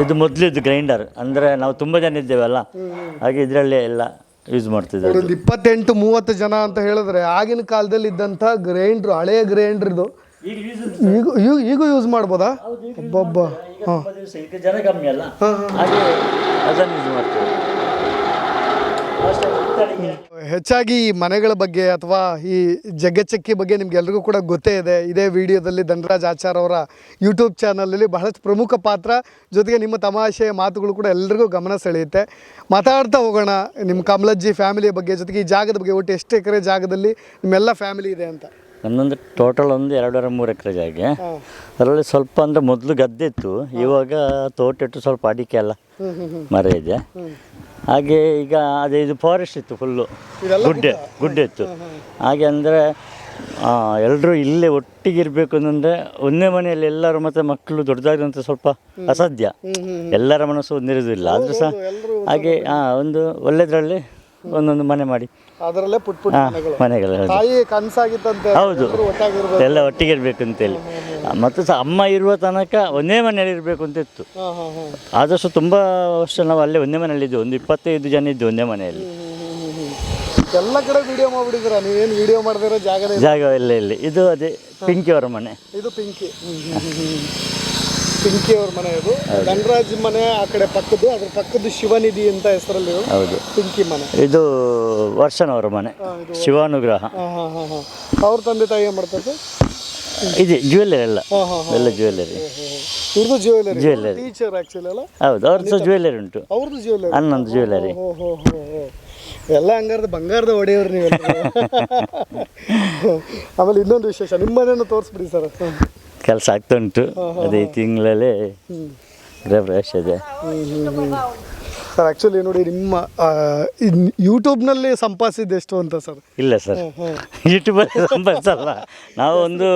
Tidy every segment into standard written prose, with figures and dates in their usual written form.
ಇದು ಮೊದಲಿದ್ದು ಗ್ರೈಂಡರ್, ಅಂದರೆ ನಾವು ತುಂಬ ಜನ ಇದ್ದೇವಲ್ಲ, ಹಾಗೆ ಇದರಲ್ಲೇ ಎಲ್ಲ ಯೂಸ್ ಮಾಡ್ತಿದ್ದೇವೆ. ಒಂದು 28-30 ಜನ ಅಂತ ಹೇಳಿದ್ರೆ ಆಗಿನ ಕಾಲದಲ್ಲಿ ಇದ್ದಂಥ ಗ್ರೈಂಡ್ರು, ಹಳೆಯ ಗ್ರೈಂಡ್ರ್ ಇದು ಈಗ ಯೂಸ್ ಮಾಡ್ಬೋದಾ? ಒಬ್ಬೊಬ್ಬ ಜನ ಕಮ್ಮಿ ಅಲ್ಲ, ಹಾಗೆ ಅದನ್ನು ಯೂಸ್ ಮಾಡ್ತೇವೆ. ಹೆಚ್ಚಾಗಿ ಈ ಮನೆಗಳ ಬಗ್ಗೆ ಅಥವಾ ಈ ಜಗ್ಗಚಕ್ಕಿ ಬಗ್ಗೆ ನಿಮ್ಗೆಲ್ರಿಗೂ ಕೂಡ ಗೊತ್ತೇ ಇದೆ. ಇದೇ ವಿಡಿಯೋದಲ್ಲಿ ಧನರಾಜ್ ಆಚಾರ್ ಅವರ ಯೂಟ್ಯೂಬ್ ಚಾನಲಲ್ಲಿ ಬಹಳಷ್ಟು ಪ್ರಮುಖ ಪಾತ್ರ, ಜೊತೆಗೆ ನಿಮ್ಮ ತಮಾಷೆಯ ಮಾತುಗಳು ಕೂಡ ಎಲ್ರಿಗೂ ಗಮನ ಸೆಳೆಯುತ್ತೆ. ಮಾತಾಡ್ತಾ ಹೋಗೋಣ ನಿಮ್ಮ ಕಮಲಜ್ಜಿ ಫ್ಯಾಮಿಲಿಯ ಬಗ್ಗೆ, ಜೊತೆಗೆ ಈ ಜಾಗದ ಬಗ್ಗೆ. ಒಟ್ಟು ಎಷ್ಟು ಎಕರೆ ಜಾಗದಲ್ಲಿ ನಿಮ್ಮೆಲ್ಲ ಫ್ಯಾಮಿಲಿ ಇದೆ ಅಂತ? ನನ್ನೊಂದು ಟೋಟಲ್ ಒಂದು 2.5-3 ಎಕರೆ ಜಾಗ. ಅದರಲ್ಲಿ ಸ್ವಲ್ಪ ಅಂದರೆ ಮೊದಲು ಗದ್ದೆ ಇತ್ತು, ಇವಾಗ ತೋಟ ಇಟ್ಟು ಸ್ವಲ್ಪ ಅಡಿಕೆ ಎಲ್ಲ ಮರ ಇದೆ. ಹಾಗೆ ಈಗ ಅದೇ ಇದು ಫಾರೆಸ್ಟ್ ಇತ್ತು, ಫುಲ್ಲು ಗುಡ್ಡೆ ಇತ್ತು. ಹಾಗೆ ಅಂದರೆ ಎಲ್ಲರೂ ಇಲ್ಲೇ ಒಟ್ಟಿಗೆ ಇರಬೇಕು ಅಂತಂದರೆ ಒಂದೇ ಮನೆಯಲ್ಲಿ ಎಲ್ಲರೂ ಮತ್ತು ಮಕ್ಕಳು ದೊಡ್ಡದಾದಂಥ ಸ್ವಲ್ಪ ಅಸಾಧ್ಯ, ಎಲ್ಲರ ಮನಸ್ಸು ಒಂದಿರೋದಿಲ್ಲ. ಆದರೂ ಸಹ ಹಾಗೆ ಒಂದು ಒಳ್ಳೆದರಲ್ಲಿ ಒಂದೊಂದು ಮನೆ ಮಾಡಿ ಅದರಲ್ಲೇ ಪುಟ್ಟ ಮನೆಗಳು ಹೌದು, ಎಲ್ಲ ಒಟ್ಟಿಗೆ ಇರಬೇಕು ಅಂತೇಳಿ. ಮತ್ತು ಸಹ ಅಮ್ಮ ಇರುವ ತನಕ ಒಂದೇ ಮನೆಯಲ್ಲಿ ಇರಬೇಕು ಅಂತ ಇತ್ತು. ಆದಷ್ಟು ತುಂಬ ವರ್ಷ ನಾವು ಅಲ್ಲೇ ಒಂದೇ ಮನೆಯಲ್ಲಿ ಇದ್ದೆವು, ಒಂದು 25 ಜನ ಇದ್ದು ಒಂದೇ ಮನೆಯಲ್ಲಿ. ಎಲ್ಲ ಕಡೆ ವಿಡಿಯೋ ಮಾಡಿಬಿಟ್ಟಿದ್ದೀರಾ ನೀವೇನು? ವಿಡಿಯೋ ಮಾಡಿದಿರೋ ಜಾಗ ಎಲ್ಲ ಇಲ್ಲಿ. ಇದು ಅದೇ ಪಿಂಕಿ ಅವರ ಮನೆ. ಇದು ಪಿಂಕಿ ಅವ್ರ ಮನೆ. ಇದು ಧನರಾಜ್ ಮನೆ ಆ ಕಡೆ ಪಕ್ಕದ್ದು, ಅದ್ರ ಪಕ್ಕದ್ದು ಶಿವನಿಧಿ ಅಂತ ಹೆಸರಲ್ಲಿ. ಹೌದು, ಪಿಂಕಿ ಮನೆ. ಇದು ವರ್ಷನವರ ಮನೆ, ಶಿವಾನುಗ್ರಹ. ಅವ್ರ ತಂದೆ ತಾಯಿ ಏನು ಮಾಡ್ತಾರೆ? ಇದೆ ಜ್ಯುವೆಲ್ಲರಿ ಎಲ್ಲ ಜ್ಯುವೆಲ್ಲರಿ. ಇವ್ರದ್ದು ಜ್ಯುವೆಲ್ಲರಿ ಟೀಚರ್ ಆ್ಯಕ್ಚುಲಿ ಅಲ್ಲ? ಹೌದು, ಅವ್ರದ್ದು ಜ್ಯುವೆಲ್ಲರಿ ಉಂಟು. ಅವ್ರದ್ದು ಜ್ಯುವೆಲ್ಲರಿ, ಹನ್ನೊಂದು ಜ್ಯುವೆಲ್ಲರಿ. ಎಲ್ಲ ಹಂಗಾರ್ದು ಬಂಗಾರದ ಒಡೆಯವ್ರು ನೀವು. ಆಮೇಲೆ ಇನ್ನೊಂದು ವಿಶೇಷ, ನಿಮ್ಮ ಮನೆಯನ್ನು ತೋರಿಸ್ಬಿಡಿ ಸರ್. ಕೆಲಸ ಆಗ್ತಾ ಉಂಟು, ಅದೇ ತಿಂಗಳಲ್ಲೇ ಗೃಹ ಪ್ರವೇಶ ಇದೆ ಸರ್. ಆ್ಯಕ್ಚುಲಿ ನೋಡಿ, ನಿಮ್ಮ ಯೂಟ್ಯೂಬ್ನಲ್ಲಿ ಸಂಪಾದಿಸಿದ್ದು ಎಷ್ಟು ಅಂತ ಸರ್? ಇಲ್ಲ ಸರ್, ಯೂಟ್ಯೂಬಲ್ಲಿ ಸಂಪಾದಿಸಲ್ಲ ನಾವು. ಒಂದು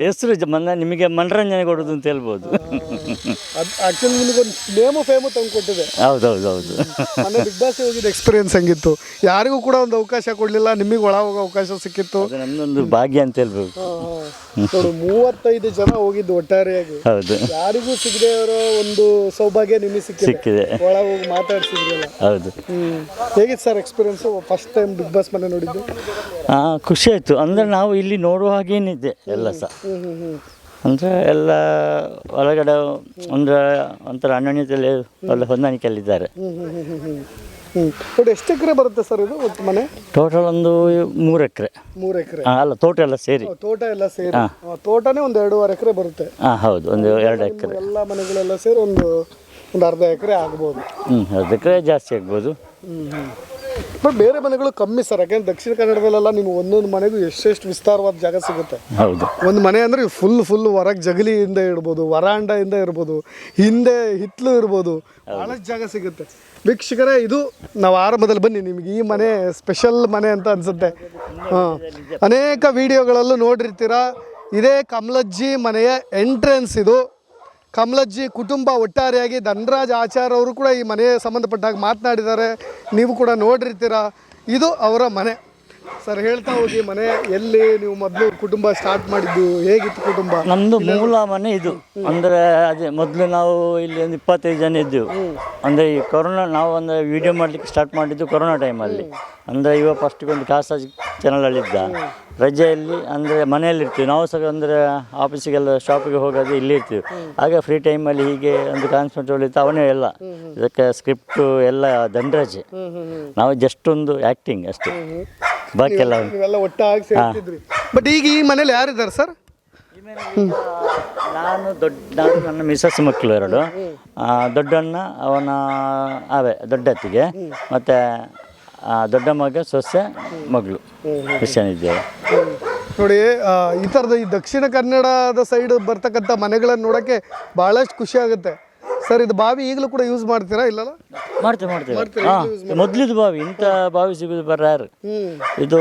ಹೆಸರು ನಿಮಗೆ ಮನರಂಜನೆ ಕೊಡೋದು ಅಂತ ಹೇಳ್ಬೋದು. ಅದು ಆ್ಯಕ್ಚುಲಿ ನಿಮಗೊಂದು ನೇಮು ಫೇಮು ತಂದು ಕೊಟ್ಟಿದೆ. ಹೌದು. ಮೊನ್ನೆ ಬಿಗ್ ಬಾಸ್ ಹೋಗಿದ್ದು ಎಕ್ಸ್ಪೀರಿಯನ್ಸ್ ಹೆಂಗಿತ್ತು? ಯಾರಿಗೂ ಕೂಡ ಒಂದು ಅವಕಾಶ ಕೊಡಲಿಲ್ಲ, ನಿಮಗೆ ಒಳ ಹೋಗೋ ಅವಕಾಶ ಸಿಕ್ಕಿತ್ತು. ನಮ್ಮದೊಂದು ಭಾಗ್ಯ ಅಂತ ಹೇಳ್ಬೋದು. ನೋಡಿ, 35 ಜನ ಹೋಗಿದ್ದು ಒಟ್ಟಾರೆಯಾಗಿ. ಹೌದು, ಯಾರಿಗೂ ಸಿಗದೆ ಇರೋ ಒಂದು ಸೌಭಾಗ್ಯ ನಿಮಗೆ ಸಿಕ್ಕಿದೆ. ಒಳ ಹೋಗಿ ಮಾತಾಡ್ಸಿದ್ರಲ್ಲ. ಹೌದು. ಹೇಗಿತ್ತು sir experience? First time big boss ಮನೆ ನೋಡಿದ್ದು? ಖುಷಿ ಆಯಿತು. ಅಂದರೆ ನಾವು ಇಲ್ಲಿ ನೋಡುವ ಹಾಗೇನಿದೆ ಎಲ್ಲ ಸಹ. ಅಂದರೆ ಎಲ್ಲ ಒಳಗಡೆ ಒಂಥರ ಅನ್ಯೋನ್ಯತೆಯಲ್ಲಿ ಒಳ್ಳೆ ಹೊಂದಾಣಿಕೆಯಲ್ಲಿದ್ದಾರೆ. ಎಷ್ಟು ಎಕರೆ ಬರುತ್ತೆ ಸರ್ ಇದು ಒಟ್ಟು ಮನೆ? ಟೋಟಲ್ ಒಂದು 3 ಎಕರೆ. 3 ಎಕರೆ ಅಲ್ಲ, ತೋಟ ಎಲ್ಲ ಸೇರಿ. ತೋಟನೇ ಒಂದು 2.5 ಎಕರೆ ಬರುತ್ತೆ. ಹೌದು, ಒಂದು 2 ಎಕರೆ. ಎಲ್ಲ ಮನೆಗಳೆಲ್ಲ ಸೇರಿ ಒಂದು ಅರ್ಧ ಎಕರೆ ಆಗ್ಬೋದು. ಅರ್ಧ ಎಕರೆ ಜಾಸ್ತಿ ಆಗ್ಬೋದು. ಬಟ್ ಬೇರೆ ಮನೆಗಳು ಕಮ್ಮಿ ಸರ್, ಯಾಕೆಂದ್ರೆ ದಕ್ಷಿಣ ಕನ್ನಡದಲ್ಲೆಲ್ಲ ನೀವು ಒಂದೊಂದು ಮನೆಗೂ ಎಷ್ಟೆಷ್ಟು ವಿಸ್ತಾರವಾದ ಜಾಗ ಸಿಗುತ್ತೆ. ಹೌದು, ಒಂದು ಮನೆ ಅಂದರೆ ಫುಲ್ ಹೊರಗೆ ಜಗಲಿಯಿಂದ ಇರ್ಬೋದು, ವರಾಂಡದಿಂದ ಇರ್ಬೋದು, ಹಿಂದೆ ಹಿತ್ತಲು ಇರ್ಬೋದು, ಭಾಳಷ್ಟು ಜಾಗ ಸಿಗುತ್ತೆ. ವೀಕ್ಷಕರೇ, ಇದು ನಾವು ಆರಂಭದಲ್ಲಿ ಬನ್ನಿ, ನಿಮಗೆ ಈ ಮನೆ ಸ್ಪೆಷಲ್ ಮನೆ ಅಂತ ಅನಿಸುತ್ತೆ. ಅನೇಕ ವಿಡಿಯೋಗಳಲ್ಲೂ ನೋಡಿರ್ತೀರ. ಇದೇ ಕಮಲಜ್ಜಿ ಮನೆಯ ಎಂಟ್ರೆನ್ಸ್. ಇದು ಕಮಲಜ್ಜಿ ಕುಟುಂಬ ಒಟ್ಟಾರೆಯಾಗಿ ಧನರಾಜ್ ಆಚಾರ್ ಅವರು ಕೂಡ ಈ ಮನೆಗೆ ಸಂಬಂಧಪಟ್ಟಾಗ ಮಾತನಾಡಿದ್ದಾರೆ, ನೀವು ಕೂಡ ನೋಡಿರ್ತೀರ. ಇದು ಅವರ ಮನೆ. ಸರ್, ಹೇಳ್ತಾ ಹೋಗಿ, ಮನೆ ಎಲ್ಲಿ ನೀವು ಮೊದಲು ಕುಟುಂಬ ಸ್ಟಾರ್ಟ್ ಮಾಡಿದ್ದು, ಹೇಗಿತ್ತು ಕುಟುಂಬ? ನಮ್ಮದು ಮೂಲ ಮನೆ ಇದು. ಅಂದರೆ ಅದೇ ಮೊದಲು ನಾವು ಇಲ್ಲಿ ಒಂದು 25 ಜನ ಇದ್ದೆವು. ಅಂದರೆ ಈ ಕೊರೋನಾ, ನಾವು ಒಂದು ವಿಡಿಯೋ ಮಾಡಲಿಕ್ಕೆ ಸ್ಟಾರ್ಟ್ ಮಾಡಿದ್ದು ಕೊರೋನಾ ಟೈಮಲ್ಲಿ. ಅಂದರೆ ಇವಾಗ ಫಸ್ಟಿಗೆ ಒಂದು ಖಾಸಗಿ ಚಾನಲಲ್ಲಿದ್ದ, ರಜೆಯಲ್ಲಿ ಅಂದರೆ ಮನೆಯಲ್ಲಿ ಇರ್ತೀವಿ ನಾವು ಸಹ. ಅಂದರೆ ಆಫೀಸಿಗೆಲ್ಲ ಶಾಪಿಗೆ ಹೋಗೋದು ಇಲ್ಲಿ ಇರ್ತೀವಿ. ಆಗ ಫ್ರೀ ಟೈಮಲ್ಲಿ ಹೀಗೆ ಒಂದು ಕಾನ್ಸಂಟ್ರೇಟ್ ಇತ್ತು, ಅವನೇ ಎಲ್ಲ ಇದಕ್ಕೆ ಸ್ಕ್ರಿಪ್ಟು ಎಲ್ಲ ಧನರಾಜ್. ನಾವು ಜಸ್ಟ್ ಒಂದು ಆ್ಯಕ್ಟಿಂಗ್ ಅಷ್ಟೇ, ಬಾಕಿ ಎಲ್ಲ ಒಟ್ಟಾಗಿ ಸೇರ್ತಿದ್ರಿ. ಬಟ್ ಈಗ ಈ ಮನೇಲಿ ಯಾರಿದ್ದಾರೆ ಸರ್? ನಾನು ನನ್ನ ಮಿಸಸ್ ಮಕ್ಕಳು 2. ದೊಡ್ಡಣ್ಣ ಅವನ ದೊಡ್ಡ ಅತ್ತಿಗೆ, ಮತ್ತು ದೊಡ್ಡ ಮಗ, ಸೊಸೆ, ಮಗಳು ಇದ್ದೇವೆ. ನೋಡಿ, ಈ ಥರದ ಈ ದಕ್ಷಿಣ ಕನ್ನಡದ ಸೈಡ್ ಬರ್ತಕ್ಕಂಥ ಮನೆಗಳನ್ನು ನೋಡೋಕ್ಕೆ ಭಾಳಷ್ಟು ಖುಷಿ ಆಗುತ್ತೆ. ಸರ್, ಇದು ಬಾವಿ ಈಗಲೂ ಕೂಡ ಯೂಸ್ ಮಾಡ್ತೀರಾ? ಇಲ್ಲಲ್ಲ, ಮಾಡ್ತೇವೆ. ಮೊದಲಿದ್ದು ಬಾವಿ, ಇಂಥ ಬಾವಿ ಸಿಗೋದು ಬರಾರು. ಇದು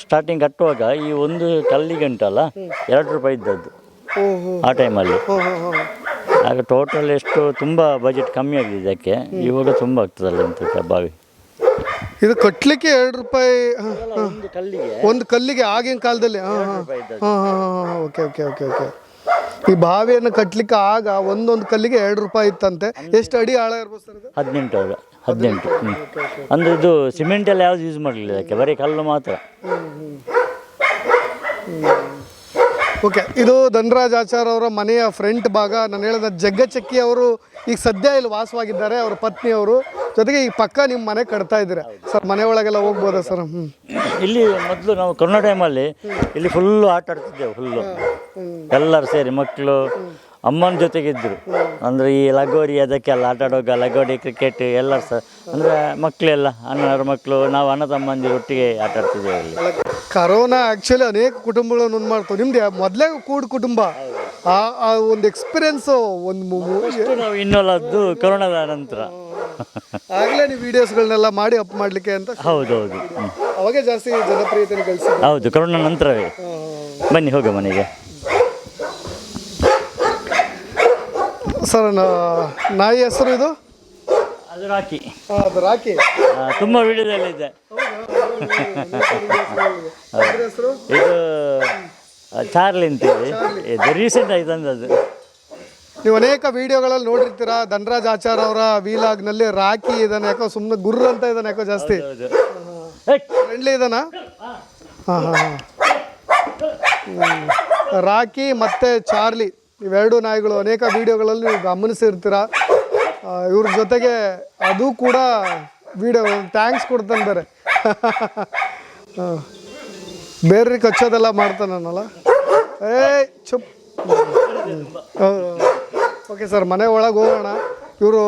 ಸ್ಟಾರ್ಟಿಂಗ್ ಕಟ್ಟುವಾಗ ಈ ಒಂದು ಕಲ್ಲಿಗೆ ಉಂಟಲ್ಲ, 2 ರೂಪಾಯಿ ಇದ್ದದ್ದು ಆ ಟೈಮಲ್ಲಿ. ಆಗ ಟೋಟಲ್ ಎಷ್ಟು ತುಂಬ ಬಜೆಟ್ ಕಮ್ಮಿ ಆಗಿದೆ ಇದಕ್ಕೆ. ಇವಾಗ ತುಂಬ ಆಗ್ತದಲ್ಲ ಇಂಥ ಬಾವಿ. ಇದು ಕಟ್ಟಲಿಕ್ಕೆ 2 ರೂಪಾಯಿ ಒಂದು ಕಲ್ಲಿಗೆ ಆಗಿನ ಕಾಲದಲ್ಲಿ. ಓಕೆ. ಈ ಬಾವಿಯನ್ನು ಕಟ್ಲಿಕ್ಕೆ ಆಗ ಒಂದೊಂದು ಕಲ್ಲಿಗೆ 2 ರೂಪಾಯಿ ಇತ್ತಂತೆ. ಎಷ್ಟು ಅಡಿ ಆಳ ಇರ್ಬೋದು ಸರ್ ಇದು? 18 ಅಂದರೆ ಇದು ಸಿಮೆಂಟ್ ಎಲ್ಲ ಯಾವ್ದು ಯೂಸ್ ಮಾಡಲಿಲ್ಲ ಅದಕ್ಕೆ, ಬರೀ ಕಲ್ಲು ಮಾತ್ರ. ಓಕೆ, ಇದು ಧನರಾಜ್ ಆಚಾರ್ ಅವರ ಮನೆಯ ಫ್ರಂಟ್ ಭಾಗ. ನಾನು ಹೇಳಿದ ಜಗ್ಗಚಕ್ಕಿ ಅವರು ಈಗ ಸದ್ಯ ಇಲ್ಲಿ ವಾಸವಾಗಿದ್ದಾರೆ, ಅವರ ಪತ್ನಿಯವರು. ಜೊತೆಗೆ ಈ ಪಕ್ಕ ನಿಮ್ಮ ಮನೆ ಕಟ್ತಾ ಇದ್ದೀರಾ ಸರ್, ಮನೆ ಒಳಗೆಲ್ಲ ಹೋಗ್ಬೋದಾ ಸರ್? ಇಲ್ಲಿ ಮೊದಲು ನಾವು ಕೊರೋನಾ ಟೈಮಲ್ಲಿ ಇಲ್ಲಿ ಫುಲ್ಲು ಆಟ ಆಡ್ತಿದ್ದೆವು, ಫುಲ್ಲು ಎಲ್ಲರೂ ಸೇರಿ ಮಕ್ಕಳು ಅಮ್ಮನ ಜೊತೆಗಿದ್ದರು. ಅಂದರೆ ಈ ಲಗೋರಿ ಅದಕ್ಕೆಲ್ಲ ಆಟ ಆಡುವಾಗ ಲಗೋರಿ ಕ್ರಿಕೆಟ್ ಎಲ್ಲರೂ ಸಹ ಅಂದರೆ ಮಕ್ಕಳೆಲ್ಲ ಅಣ್ಣರ ಮಕ್ಕಳು ನಾವು ಅಣ್ಣ ತಮ್ಮಂದಿರು ಒಟ್ಟಿಗೆ ಆಟ ಆಡ್ತಿದ್ದೇವೆ ಇಲ್ಲಿ. ಕರೋನಾ ಆ್ಯಕ್ಚುಲಿ ಅನೇಕ ಕುಟುಂಬಗಳನ್ನು ಒಂದು ಮಾಡ್ತಾವೆ. ನಿಮ್ದು ಮೊದಲೇ ಕುಟುಂಬ, ಆ ಒಂದು ಎಕ್ಸ್ಪೀರಿಯನ್ಸು ಒಂದು ನಾವು ಇನ್ನೊಲ್ಲದ್ದು ಕೊರೋನಾದ ನಂತರ ಆಗಲೇ ನೀವು ವೀಡಿಯೋಸ್ಗಳನ್ನೆಲ್ಲ ಮಾಡಿ ಅಪ್ ಮಾಡಲಿಕ್ಕೆ ಅಂತ. ಹೌದೌದು, ಅವಾಗೇ ಜಾಸ್ತಿ ಜನಪ್ರಿಯತೆ ಗಳಿಸಿ. ಹೌದು, ಕೊರೋನಾ ನಂತರವೇ. ಬನ್ನಿ ಹೋಗ ಮನೆಗೆ. ಸರ್ ನಾಯಿ ಹೆಸರು ಇದು? ಅದು ರಾಕಿ. ಅದು ರಾಕಿ. ತುಂಬ ವಿಡಿಯೋದಲ್ಲಿದೆ. ಹೆಸರು ಇದು ಚಾರ್ಲಿ ಅಂತೇಳಿ, ಇದು ರೀಸೆಂಟ್ ಆಗಿ ತಂದದ್ದು. ನೀವು ಅನೇಕ ವಿಡಿಯೋಗಳಲ್ಲಿ ನೋಡಿರ್ತೀರಾ ಧನರಾಜ್ ಆಚಾರ್ ಅವರ ವೀಲಾಗ್ನಲ್ಲಿ. ರಾಕಿ ಇದನ್ನ ಯಾಕೋ ಸುಮ್ಮನೆ ಗುರ್ರ ಅಂತ ಇದನ್ನ ಯಾಕೋ ಜಾಸ್ತಿ ಫ್ರೆಂಡ್ಲಿ ಇದನ್ನ. ಹಾಂ ಹಾಂ ರಾಕಿ ಮತ್ತು ಚಾರ್ಲಿ ಇವೆರಡು ನಾಯಿಗಳು ಅನೇಕ ವಿಡಿಯೋಗಳಲ್ಲಿ ನೀವು ಗಮನಿಸಿರ್ತೀರ. ಇವ್ರ ಜೊತೆಗೆ ಅದು ಕೂಡ ವಿಡಿಯೋ ಥ್ಯಾಂಕ್ಸ್ ಕೊಡ್ತಾನೆ ಬೇರೆ. ಬೇರೆ ಕಚ್ಚೋದೆಲ್ಲ ಮಾಡ್ತಾನಲ್ಲ. ಚುಪ್. ಓಕೆ ಸರ್, ಮನೆ ಒಳಗೆ ಹೋಗೋಣ. ಇವರು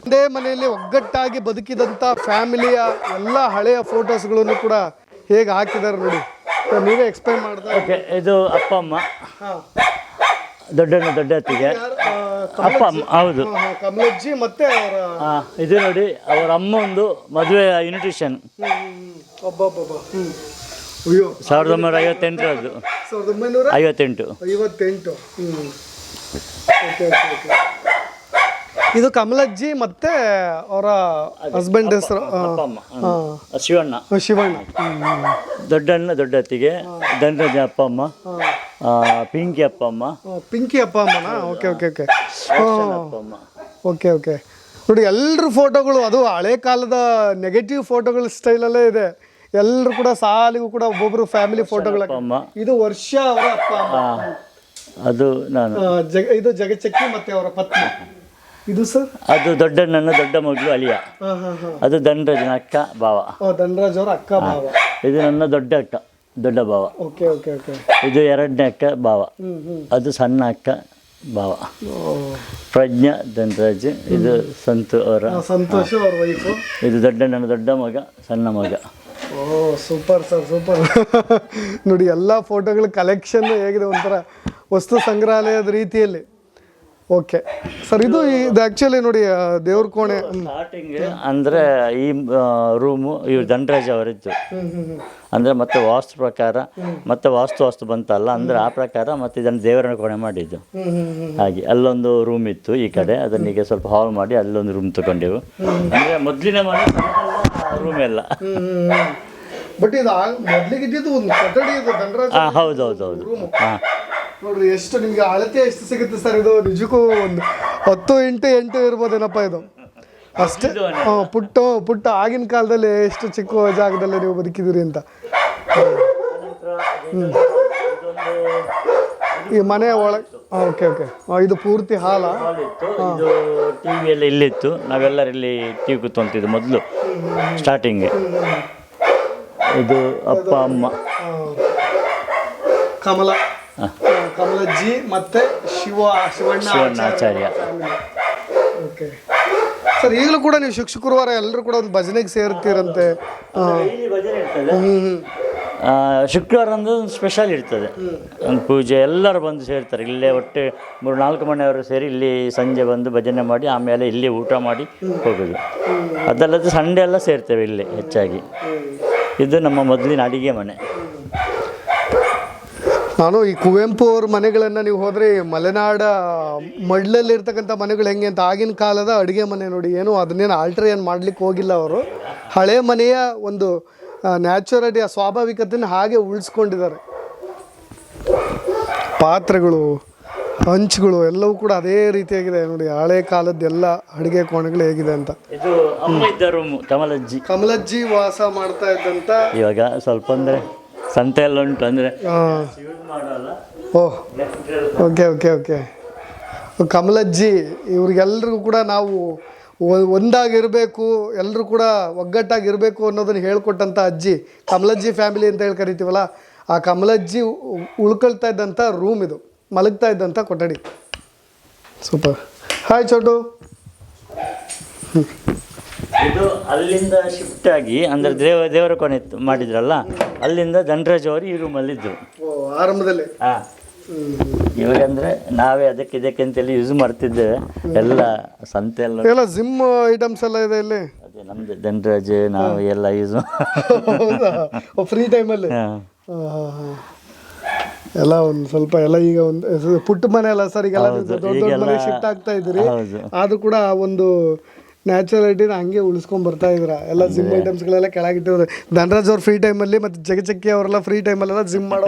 ಒಂದೇ ಮನೆಯಲ್ಲಿ ಒಗ್ಗಟ್ಟಾಗಿ ಬದುಕಿದಂಥ ಫ್ಯಾಮಿಲಿಯ ಎಲ್ಲ ಹಳೆಯ ಫೋಟೋಸ್ಗಳನ್ನು ಕೂಡ ಹೇಗೆ ಹಾಕಿದ್ದಾರೆ ನೋಡಿ, ನೀವೇ ಎಕ್ಸ್ಪ್ಲೈನ್ ಮಾಡ್ತಾ. ಓಕೆ, ಇದು ಅಪ್ಪ ಅಮ್ಮ, ದೊಡ್ಡ ಅತ್ತಿಗೆ ಅಪ್ಪ ಅಮ್ಮ. ಹೌದು, ಕಮಲಜ್ಜಿ ಮತ್ತೆ ಇದು ನೋಡಿ ಅವರ ಅಮ್ಮ ಒಂದು ಮದುವೆ ಇನ್ವಿಟೇಷನ್ 1958ರದ್ದು. 1958. ಇದು ಕಮಲಜ್ಜಿ ಮತ್ತೆ ಅವರ ಹಸ್ಬೆಂಡ್ ಹೆಸರು ಶಿವಣ್ಣ. ದೊಡ್ಡ ಅತ್ತಿಗೆ, ಧನರಾಜ ಅಪ್ಪ ಅಮ್ಮ, ಪಿಂಕಿ ಅಪ್ಪ ಅಮ್ಮ. ಪಿಂಕಿ ಅಪ್ಪ ಅಮ್ಮನಾ? Okay okay okay okay okay. ನೋಡಿ ಎಲ್ಲರ ಫೋಟೋಗಳು ಅದು ಹಳೆ ಕಾಲದ ನೆಗೆಟಿವ್ ಫೋಟೋಗಳ ಸ್ಟೈಲಲ್ಲೇ ಇದೆ. ಎಲ್ಲರೂ ಕೂಡ ಸಾಲಿಗೂ ಕೂಡ ಒಬ್ಬೊಬ್ರು ಫ್ಯಾಮಿಲಿ ಫೋಟೋಗಳ. ಇದು ವರ್ಷ ಅವರ ಅಪ್ಪ ಅಮ್ಮ, ಅದು ನಾನು. ಇದು ಜಗಚಕ್ಕಿ ಮತ್ತೆ ಅವರ ಪತ್ನಿ. ಇದು ಸರ್ ಅದು ದೊಡ್ಡಣ್ಣನ ದೊಡ್ಡ ಮಗಳು ಅಲಿಯ. ಅದು ಧನರಾಜನ ಅಕ್ಕ ಭಾವ. ಧನರಾಜ್ ಅವರ ಅಕ್ಕ ಭಾವ. ಇದು ನನ್ನ ದೊಡ್ಡ ಅಕ್ಕ, ದೊಡ್ಡ ಭಾವ. Okay okay okay. ಇದು ಎರಡನೇ ಅಕ್ಕ ಭಾವ. ಅದು ಸಣ್ಣ ಅಕ್ಕ ಭಾವ. ಪ್ರಜ್ಞಾ ಧನರಾಜ್. ಇದು ಸಂತೋಷ್ ಅವರ ವೈಫು. ಇದು ದೊಡ್ಡಣ್ಣನ ದೊಡ್ಡ ಮಗ, ಸಣ್ಣ ಮಗ. Super sir, super. ನೋಡಿ ಎಲ್ಲ ಫೋಟೋಗಳ ಕಲೆಕ್ಷನ್ ಹೇಗಿದೆ, ಒಂಥರ ವಸ್ತು ಸಂಗ್ರಹಾಲಯದ ರೀತಿಯಲ್ಲಿ. ಓಕೆ ಸರ್, ಇದು ಆ್ಯಕ್ಚುಲಿ ನೋಡಿ ದೇವ್ರ ಕೋಣೆ. ಸ್ಟಾರ್ಟಿಂಗ್ ಅಂದರೆ ಈ ರೂಮು ಇವ್ರು ಧನರಾಜ್ ಅವರಿದ್ದು. ಅಂದರೆ ಮತ್ತೆ ವಾಸ್ತು ಪ್ರಕಾರ ಮತ್ತೆ ವಾಸ್ತು ಬಂತಲ್ಲ, ಅಂದರೆ ಆ ಪ್ರಕಾರ ಮತ್ತೆ ಇದನ್ನು ದೇವರ ಕೋಣೆ ಮಾಡಿದ್ದು. ಹಾಗೆ ಅಲ್ಲೊಂದು ರೂಮ್ ಇತ್ತು ಈ ಕಡೆ, ಅದನ್ನೀಗ ಸ್ವಲ್ಪ ಹಾಲ್ ಮಾಡಿ ಅಲ್ಲೊಂದು ರೂಮ್ ತಗೊಂಡೆವು. ಅಂದರೆ ಮೊದಲಿನ ಮನೆ ರೂಮ್ ಎಲ್ಲ. ಬಟ್ ಇದು ಮೊದಲಿಗಿದ್ದು ಒಂದು ಕೊಠಡಿ ಇದು ಧನರಾಜ್. ಹೌದೌದು. ಹಾಂ ನೋಡ್ರಿ ಎಷ್ಟು ನಿಮ್ಗೆ ಅಳತೆ ಎಷ್ಟು ಸಿಗುತ್ತೆ ಸರ್. ಇದು ನಿಜಕ್ಕೂ ಒಂದು 10x8 ಇರ್ಬೋದೇನಪ್ಪ ಇದು. ಅಷ್ಟೇ ಪುಟ್ಟ ಆಗಿನ ಕಾಲದಲ್ಲಿ ಎಷ್ಟು ಚಿಕ್ಕ ಜಾಗದಲ್ಲಿ ನೀವು ಬದುಕಿದ್ದೀರಿ ಅಂತ. ಈ ಮನೆ ಒಳಗೆ. Okay okay. ಇದು ಪೂರ್ತಿ ಹಾಲ. ಇದು ಟಿವಿ ಎಲ್ಲ ಇಲ್ಲಿತ್ತು, ನಾವೆಲ್ಲರೂ ಇಲ್ಲಿ ಟಿವಿ ಕೂತ್ಕೊಂತಿದ್ದು ಮೊದಲು ಸ್ಟಾರ್ಟಿಂಗ್. ಇದು ಅಪ್ಪ ಅಮ್ಮ, ಕಮಲಜ್ಜಿ ಮತ್ತೆ ಶಿವಣ್ಣ ಆಚಾರ್ಯ. ಓಕೆ ಸರ್, ಈಗಲೂ ಕೂಡ ನೀವು ಶುಕ್ರವಾರ ಎಲ್ಲರೂ ಕೂಡ ಒಂದು ಭಜನೆಗೆ ಸೇರ್ತೀರಂತೆ. ಶುಕ್ರವಾರ ಅಂದ್ರೆ ಒಂದು ಸ್ಪೆಷಲ್ ಇರ್ತದೆ, ಒಂದು ಪೂಜೆ, ಎಲ್ಲರೂ ಬಂದು ಸೇರ್ತಾರೆ. ಇಲ್ಲೇ ಒಟ್ಟು 3-4 ಮನೆಯವರು ಸೇರಿ ಇಲ್ಲಿ ಸಂಜೆ ಬಂದು ಭಜನೆ ಮಾಡಿ ಆಮೇಲೆ ಇಲ್ಲಿ ಊಟ ಮಾಡಿ ಹೋಗೋದು. ಅದಲ್ಲದೆ ಸಂಡೇ ಎಲ್ಲ ಸೇರ್ತೇವೆ ಇಲ್ಲಿ ಹೆಚ್ಚಾಗಿ. ಇದು ನಮ್ಮ ಮೊದಲಿನ ಅಡಿಗೆ ಮನೆ. ನಾನು ಈ ಕುವೆಂಪು ಅವ್ರ ಮನೆಗಳನ್ನು ನೀವು ಹೋದರೆ ಮಲೆನಾಡ ಮಡ್ಲಲ್ಲಿರ್ತಕ್ಕಂಥ ಮನೆಗಳು ಹೆಂಗೆ ಅಂತ, ಆಗಿನ ಕಾಲದ ಅಡುಗೆ ಮನೆ ನೋಡಿ. ಏನು ಅದನ್ನೇನು ಆಲ್ಟ್ರ್ ಏನು ಮಾಡಲಿಕ್ಕೆ ಹೋಗಿಲ್ಲ ಅವರು. ಹಳೆ ಮನೆಯ ಒಂದು ನ್ಯಾಚುರಾಲಿಟಿ, ಆ ಸ್ವಾಭಾವಿಕತೆಯನ್ನು ಹಾಗೆ ಉಳಿಸ್ಕೊಂಡಿದ್ದಾರೆ. ಪಾತ್ರೆಗಳು ಹಂಚುಗಳು ಎಲ್ಲವೂ ಕೂಡ ಅದೇ ರೀತಿಯಾಗಿದೆ ನೋಡಿ, ಹಳೆ ಕಾಲದ್ದೆಲ್ಲ ಅಡುಗೆ ಕೋಣೆಗಳು ಹೇಗಿದೆ ಅಂತ. ಇದು ಅಮ್ಮ ಇದ್ದ ರೂಮು, ಕಮಲಜ್ಜಿ. ಕಮಲಜ್ಜಿ ವಾಸ ಮಾಡ್ತಾ ಇದ್ದಂಥ. ಇವಾಗ ಸ್ವಲ್ಪ ಅಂದರೆ ಸಂತೆ ಎಲ್ಲ ಉಂಟು ಅಂದರೆ ಓಹ್, ಓಕೆ ಓಕೆ ಓಕೆ. ಕಮಲಜ್ಜಿ ಇವ್ರಿಗೆಲ್ರಿಗೂ ಕೂಡ ನಾವು ಒಂದಾಗಿರಬೇಕು, ಎಲ್ಲರೂ ಕೂಡ ಒಗ್ಗಟ್ಟಾಗಿರಬೇಕು ಅನ್ನೋದನ್ನು ಹೇಳ್ಕೊಟ್ಟಂಥ ಅಜ್ಜಿ, ಕಮಲಜ್ಜಿ ಫ್ಯಾಮಿಲಿ ಅಂತ ಹೇಳಿ ಕರಿತೀವಲ್ಲ, ಆ ಕಮಲಜ್ಜಿ ಉಳ್ಕೊಳ್ತಾ ಇದ್ದಂಥ ರೂಮ್ ಇದು, ಮಲಗ್ತಾ ಇದ್ದಂಥ ಕೊಠಡಿ. ಸೂಪರ್. ಹಾಯ್ ಚೋಟು. ಇದು ಅಲ್ಲಿಂದ ಶಿಫ್ಟ್ ಆಗಿ ಅಂದರೆ ದೇವರ ಕೋಣೆ ಮಾಡಿದ್ರಲ್ಲ, ಅಲ್ಲಿಂದ ಧನರಾಜ್ ಅವರು ಈ ರೂಮಲ್ಲಿದ್ದರು ಆರಂಭದಲ್ಲಿ. ಹಾಂ, ಇವಾಗ ಅಂದರೆ ನಾವೇ ಅದಕ್ಕೆ ಇದಕ್ಕೆ ಅಂತೇಳಿ ಯೂಸ್ ಮಾಡ್ತಿದ್ದೇವೆ. ಎಲ್ಲ ಸಂತೆ ಎಲ್ಲ ಜಿಮ್ ಐಟಮ್ಸ್ ಎಲ್ಲ ಇದೆ ಇಲ್ಲಿ. ಅದೇ ನಮ್ಮದು ಧನರಾಜ್ ನಾವು ಎಲ್ಲ ಯೂಸ್ ಫ್ರೀ ಟೈಮಲ್ಲಿ ಎಲ್ಲ ಒಂದು ಸ್ವಲ್ಪ ಎಲ್ಲ ಈಗ ಒಂದು ಪುಟ್ಟ ಮನೆ ಅಲ್ಲ ಸರ್, ಈಗೆಲ್ಲ ದೊಡ್ಡ ದೊಡ್ಡ ಮನೆ ಶಿಫ್ಟ್ ಆಗ್ತಾ ಇದ್ರಿ, ಆದ್ರೂ ಕೂಡ ಒಂದು ನ್ಯಾಚುರಾಲಿಟಿನ ಹಂಗೆ ಉಳಿಸ್ಕೊಂಡ್ ಬರ್ತಾ ಇದ್ರ. ಎಲ್ಲ ಜಿಮ್ ಐಟಮ್ಸ್ಗಳೆಲ್ಲ ಕೆಳಗಿಟ್ಟಿದ್ರು. ಧನರಾಜ್ ಅವ್ರ ಫ್ರೀ ಟೈಮಲ್ಲಿ ಮತ್ತು ಜಗಚಕ್ಕಿ ಅವರೆಲ್ಲ ಫ್ರೀ ಟೈಮಲ್ಲೆಲ್ಲ ಜಿಮ್ ಮಾಡೋ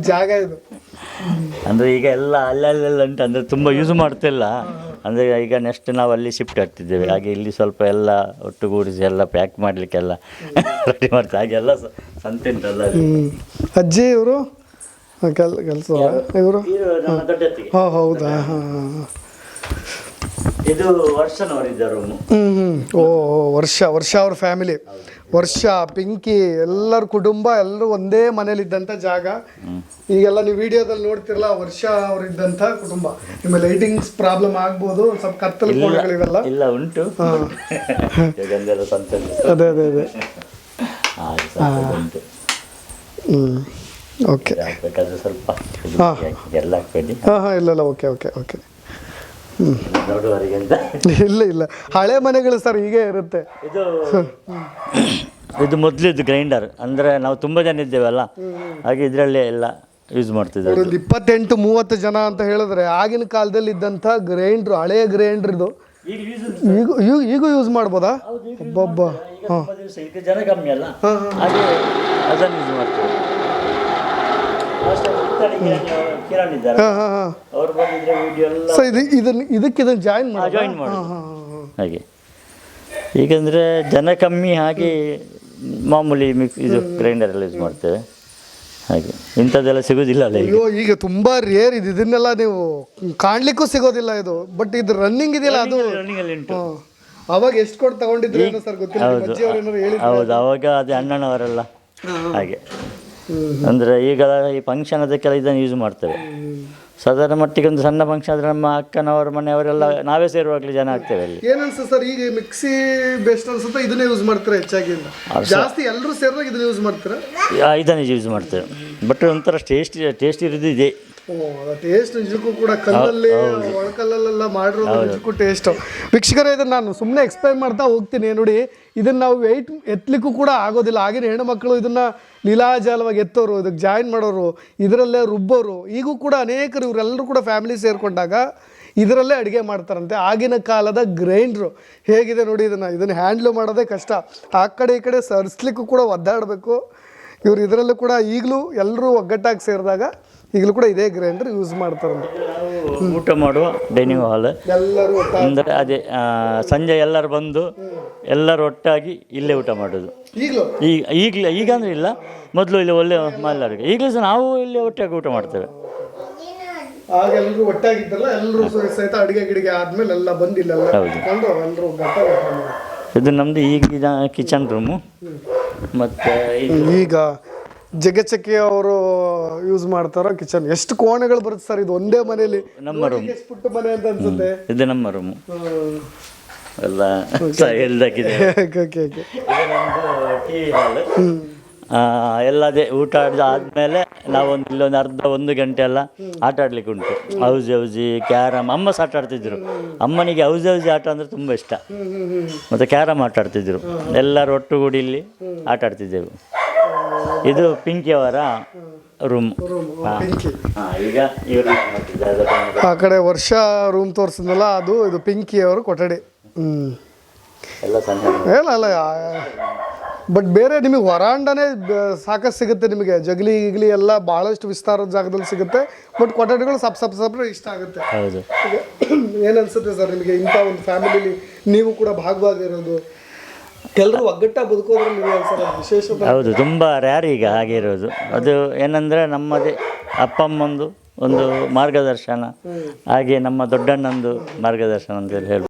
ಜಾಗ ಇದು. ಅಂದರೆ ಈಗ ಎಲ್ಲ ಅಲ್ಲೆಲ್ಲ ಉಂಟು, ಅಂದರೆ ತುಂಬ ಯೂಸ್ ಮಾಡ್ತಿಲ್ಲ. ಅಂದರೆ ಈಗ ನೆಕ್ಸ್ಟ್ ನಾವು ಅಲ್ಲಿ ಶಿಫ್ಟ್ ಆಗ್ತಿದ್ದೇವೆ. ಹಾಗೆ ಇಲ್ಲಿ ಸ್ವಲ್ಪ ಎಲ್ಲ ಒಟ್ಟುಗೂಡಿಸಿ ಎಲ್ಲ ಪ್ಯಾಕ್ ಮಾಡಲಿಕ್ಕೆಲ್ಲ ರೆಡಿ ಮಾಡ್ತಾರೆ. ಹಾಗೆಲ್ಲ ಸಂತೆ ಉಂಟಲ್ಲ. ಅಜ್ಜಿ ಇವರು ಕೆಲಸ ಇವರು. ಹಾಂ, ಹೌದಾ? ಹಾಂ, ಇದು ವರ್ಷನವರಿದ್ದ ರೂಮು. ಓ, ವರ್ಷ ಅವ್ರ ಫ್ಯಾಮಿಲಿ, ವರ್ಷ, ಪಿಂಕಿ, ಎಲ್ಲರ ಕುಟುಂಬ ಎಲ್ಲರೂ ಒಂದೇ ಮನೇಲಿದ್ದಂಥ ಜಾಗ. ಈಗೆಲ್ಲ ನೀವು ವಿಡಿಯೋದಲ್ಲಿ ನೋಡ್ತಿರಲ್ಲ, ವರ್ಷ ಅವರಿದ್ದಂಥ ಕುಟುಂಬ. ನಿಮ್ಮ ಲೈಟಿಂಗ್ಸ್ ಪ್ರಾಬ್ಲಮ್ ಆಗ್ಬೋದು, ಸ್ವಲ್ಪ ಕತ್ತಲು ಕೋಣೆಗಳಿವೆಲ್ಲ ಇಲ್ಲ ಉಂಟು. ಅದೇ ಅದೇ ಅದೇ. ಓಕೆ, ಸ್ವಲ್ಪ ಎಲ್ಲ ಹಾಕ್ಬೇಡಿ. ಹಾಂ, ಇಲ್ಲ ಓಕೆ ಓಕೆ ಓಕೆ. ಇಲ್ಲ ಇಲ್ಲ, ಹಳೆ ಮನೆಗಳು ಸರ್ ಹೀಗೆ ಇರುತ್ತೆ. ಇದು ಮೊದಲಿದ್ದು ಗ್ರೈಂಡರ್, ಅಂದರೆ ನಾವು ತುಂಬ ಜನ ಇದ್ದೇವಲ್ಲ, ಹಾಗೆ ಇದರಲ್ಲೇ ಎಲ್ಲ ಯೂಸ್ ಮಾಡ್ತಿದ್ದೇವೆ. ಒಂದು 28-30 ಜನ ಅಂತ ಹೇಳಿದ್ರೆ ಆಗಿನ ಕಾಲದಲ್ಲಿ ಇದ್ದಂಥ ಗ್ರೈಂಡ್ರು, ಹಳೆಯ ಗ್ರೈಂಡ್ರ್ ಇದು ಈಗೂ ಯೂಸ್ ಮಾಡ್ಬೋದಾ? ಒಬ್ಬೊಬ್ಬ ಜನ ಕಮ್ಮಿ ಅಲ್ಲ, ಹಾಗೆ ಅದನ್ನು ಯೂಸ್ ಮಾಡ್ತೀವಿ. ಇದನ್ನು ಜಾಯಿನ್ ಮಾಡು ಹಾಗೆ. ಈಗಂದರೆ ಜನ ಕಮ್ಮಿ, ಹಾಗೆ ಮಾಮೂಲಿ ಇದು ಗ್ರೈಂಡರ್ ಎಲ್ಲ ಯೂಸ್ ಮಾಡ್ತೇವೆ. ಹಾಗೆ ಇಂಥದ್ದೆಲ್ಲ ಸಿಗೋದಿಲ್ಲ ಅಲ್ಲ ಅಯ್ಯೋ, ಈಗ ತುಂಬ ರೇರ್ ಇದು. ಇದನ್ನೆಲ್ಲ ನೀವು ಕಾಣ್ಲಿಕ್ಕೂ ಸಿಗೋದಿಲ್ಲ ಇದು. ಬಟ್ ಇದು ರನ್ನಿಂಗ್ ಇದೆಯಲ್ಲ, ಅದು ರನ್ನಿಂಗಲ್ಲಿ ಉಂಟು. ಅವಾಗ ಎಷ್ಟು ಕೊಟ್ಟು ತಗೊಂಡಿದ್ರು ಸರ್ ಗೊತ್ತಿಲ್ಲ. ಹೌದು, ಅವಾಗ ಅದೇ ಅಣ್ಣನವರೆಲ್ಲ ಹಾಗೆ. ಅಂದರೆ ಈಗ ಈ ಫಂಕ್ಷನ್ ಅದಕ್ಕೆಲ್ಲ ಇದನ್ನು ಯೂಸ್ ಮಾಡ್ತೇವೆ. ಸಾಧಾರಣ ಮಟ್ಟಿಗೆ ಒಂದು ಸಣ್ಣ ಫಂಕ್ಷನ್ ಆದರೆ ನಮ್ಮ ಅಕ್ಕನವರ ಮನೆಯವರೆಲ್ಲ ನಾವೇ ಸೇರುವಾಗಲೇ ಜನ ಆಗ್ತೇವೆ ಅಲ್ಲಿ. ಏನನ್ಸುತ್ತೆ ಸರ್, ಈಗ ಮಿಕ್ಸಿ ಬೆಸ್ಟ್ ಅನ್ಸುತ್ತೆ, ಇದನ್ನೇ ಯೂಸ್ ಮಾಡ್ತಾರೆ ಹೆಚ್ಚಾಗಿ? ಜಾಸ್ತಿ ಎಲ್ಲರೂ ಸೇರಿದಾಗ ಇದನ್ನ ಯೂಸ್ ಮಾಡ್ತಾರೆ. ಇದನ್ನೇ ಯೂಸ್ ಮಾಡ್ತೇವೆ. ಬಟ್ ಒಂಥರ ಟೇಸ್ಟ್ ಇರೋದು ಇದೆ. ಟೇಸ್ಟ್ ನಿಜಕ್ಕೂ ಕೂಡ ಕಲ್ಲಲ್ಲಿ ಒಳಕಲ್ಲಲ್ಲೆಲ್ಲ ಮಾಡಿರೋದು ನಿಜಕ್ಕೂ ಟೇಸ್ಟು. ವೀಕ್ಷಕರೇ, ಇದನ್ನು ನಾನು ಸುಮ್ಮನೆ ಎಕ್ಸ್ಪ್ಲೈನ್ ಮಾಡ್ತಾ ಹೋಗ್ತೀನಿ ನೋಡಿ. ಇದನ್ನು ನಾವು ವೆಯ್ಟ್ ಎತ್ತಲಿಕ್ಕೂ ಕೂಡ ಆಗೋದಿಲ್ಲ. ಆಗಿನ ಹೆಣ್ಣುಮಕ್ಕಳು ಇದನ್ನು ಲೀಲಾಜಾಲವಾಗಿ ಎತ್ತೋರು, ಇದಕ್ಕೆ ಜಾಯಿನ್ ಮಾಡೋರು, ಇದರಲ್ಲೇ ರುಬ್ಬೋರು. ಈಗೂ ಕೂಡ ಅನೇಕರು ಇವರೆಲ್ಲರೂ ಕೂಡ ಫ್ಯಾಮಿಲಿ ಸೇರಿಕೊಂಡಾಗ ಇದರಲ್ಲೇ ಅಡುಗೆ ಮಾಡ್ತಾರಂತೆ. ಆಗಿನ ಕಾಲದ ಗ್ರೈಂಡ್ರು ಹೇಗಿದೆ ನೋಡಿ, ಇದನ್ನು ಹ್ಯಾಂಡ್ಲ್ ಮಾಡೋದೇ ಕಷ್ಟ. ಆ ಕಡೆ ಈ ಕಡೆ ಸರಿಸ್ಲಿಕ್ಕೂ ಕೂಡ ಒದ್ದಾಡಬೇಕು. ಇವರು ಇದರಲ್ಲೂ ಕೂಡ ಈಗಲೂ ಎಲ್ಲರೂ ಒಗ್ಗಟ್ಟಾಗಿ ಸೇರಿದಾಗ ಈಗಲೂ ಕೂಡ ಇದೇ ಗ್ರೈಂಡರ್ ಯೂಸ್ ಮಾಡ್ತಾರಂತೆ. ಊಟ ಮಾಡುವ ಡೈನಿಂಗ್ ಹಾಲ್ ಎಲ್ಲರೂ ಅಂದರೆ ಅದೇ ಸಂಜೆ ಎಲ್ಲರೂ ಬಂದು ಎಲ್ಲರೂ ಒಟ್ಟಾಗಿ ಇಲ್ಲೇ ಊಟ ಮಾಡೋದು. ಈಗ ಅಂದರೆ ಇಲ್ಲ, ಮೊದಲು ಇಲ್ಲಿ ಒಳ್ಳೆ ಮಾಲ್ಲಾರಿಗೆ. ಈಗಲೂ ಸಹ ನಾವು ಇಲ್ಲಿ ಒಟ್ಟಾಗಿ ಊಟ ಮಾಡ್ತೇವೆ. ಆಗ ಎಲ್ಲರೂ ಒಟ್ಟಾಗಿದ್ದಲ್ಲ, ಎಲ್ಲರೂ ಸಹಿತ ಅಡುಗೆ ಗಿಡಿಗೆ ಆದಮೇಲೆ ಎಲ್ಲ ಬಂದಿಲ್ಲ. ಎಲ್ಲರೂ ಇದು ನಮ್ಮದು ಈಗಿನ ಕಿಚನ್ ರೂಮು. ಮತ್ತು ಈಗ ಜಗಚಕ್ಕಿ ಅವರು ಯೂಸ್ ಮಾಡ್ತಾರೋ ಕಿಚನ್. ಎಷ್ಟು ಕೋಣೆಗಳು ಬರುತ್ತೆ ಸರ್ ಇದು ಒಂದೇ ಮನೆಯಲ್ಲಿ? ನಮ್ಮ ರೂಮ್, ಎಷ್ಟು ಪುಟ್ಟ ಮನೆ ಅಂತ ಅನ್ಸುತ್ತೆ. ಇದು ನಮ್ಮ ರೂಮು ಎಲ್ಲ ಎಲ್ದಾಗಿದೆ. ಎಲ್ಲದೇ ಊಟ ಆದಮೇಲೆ ನಾವೊಂದು ಇಲ್ಲೊಂದು ಒಂದು ಗಂಟೆ ಎಲ್ಲ ಆಟ ಆಡ್ಲಿಕ್ಕೆ ಉಂಟು. ಹೌಸಿ, ಕ್ಯಾರಮ್. ಅಮ್ಮ ಸಹ ಆಟ ಆಡ್ತಿದ್ರು. ಅಮ್ಮನಿಗೆ ಹೌಸಿ ಆಟ ಅಂದರೆ ತುಂಬ ಇಷ್ಟ. ಮತ್ತು ಕ್ಯಾರಮ್ ಆಟ ಆಡ್ತಿದ್ರು. ಎಲ್ಲರೂ ಒಟ್ಟುಗೂಡಿ ಇಲ್ಲಿ ಆಟ ಆಡ್ತಿದ್ದೆವು. ಇದು ಪಿಂಕಿ ಅವರ ರೂಮ್. ಈಗ ಆ ಕಡೆ ವರ್ಷ ರೂಮ್ ತೋರಿಸಿದ್ನಲ್ಲ, ಇದು ಪಿಂಕಿ ಅವರು ಕೊಠಡಿ. ಎಲ್ಲ ಸಣ್ಣ ಅಲ್ಲ ಬಟ್ ಬೇರೆ ನಿಮಗೆ ವರಾಂಡನೇ ಸಾಕಷ್ಟು ಸಿಗುತ್ತೆ, ನಿಮಗೆ ಜಗಲಿ ಗಿಗ್ಲಿ ಎಲ್ಲ ಭಾಳಷ್ಟು ವಿಸ್ತಾರದ ಜಾಗದಲ್ಲಿ ಸಿಗುತ್ತೆ. ಬಟ್ ಕೊಠಡಿಗಳು ಸಪ್ರೇಟ್ ಇಷ್ಟ ಆಗುತ್ತೆ. ಹೌದು. ಏನು ಅನ್ಸುತ್ತೆ ಸರ್ ನಿಮಗೆ ಇಂಥ ಒಂದು ಫ್ಯಾಮಿಲಿಲಿ ನೀವು ಕೂಡ ಭಾಗವಾಗಿರೋದು? ಎಲ್ಲರೂ ಒಗ್ಗಟ್ಟಾಗಿ ಬದುಕೋದ್ರೆ ನಿಮಗೆ ಸರ್ ವಿಶೇಷ. ಹೌದು, ತುಂಬ ರ್ಯಾರ್ ಈಗ ಆಗಿರೋದು. ಅದು ಏನಂದರೆ ನಮ್ಮದೇ ಅಪ್ಪ ಅಮ್ಮಂದು ಒಂದು ಮಾರ್ಗದರ್ಶನ, ಹಾಗೆ ನಮ್ಮ ದೊಡ್ಡಣ್ಣಂದು ಮಾರ್ಗದರ್ಶನ ಅಂತ ಹೇಳಿ ಹೇಳ್ಬೋದು.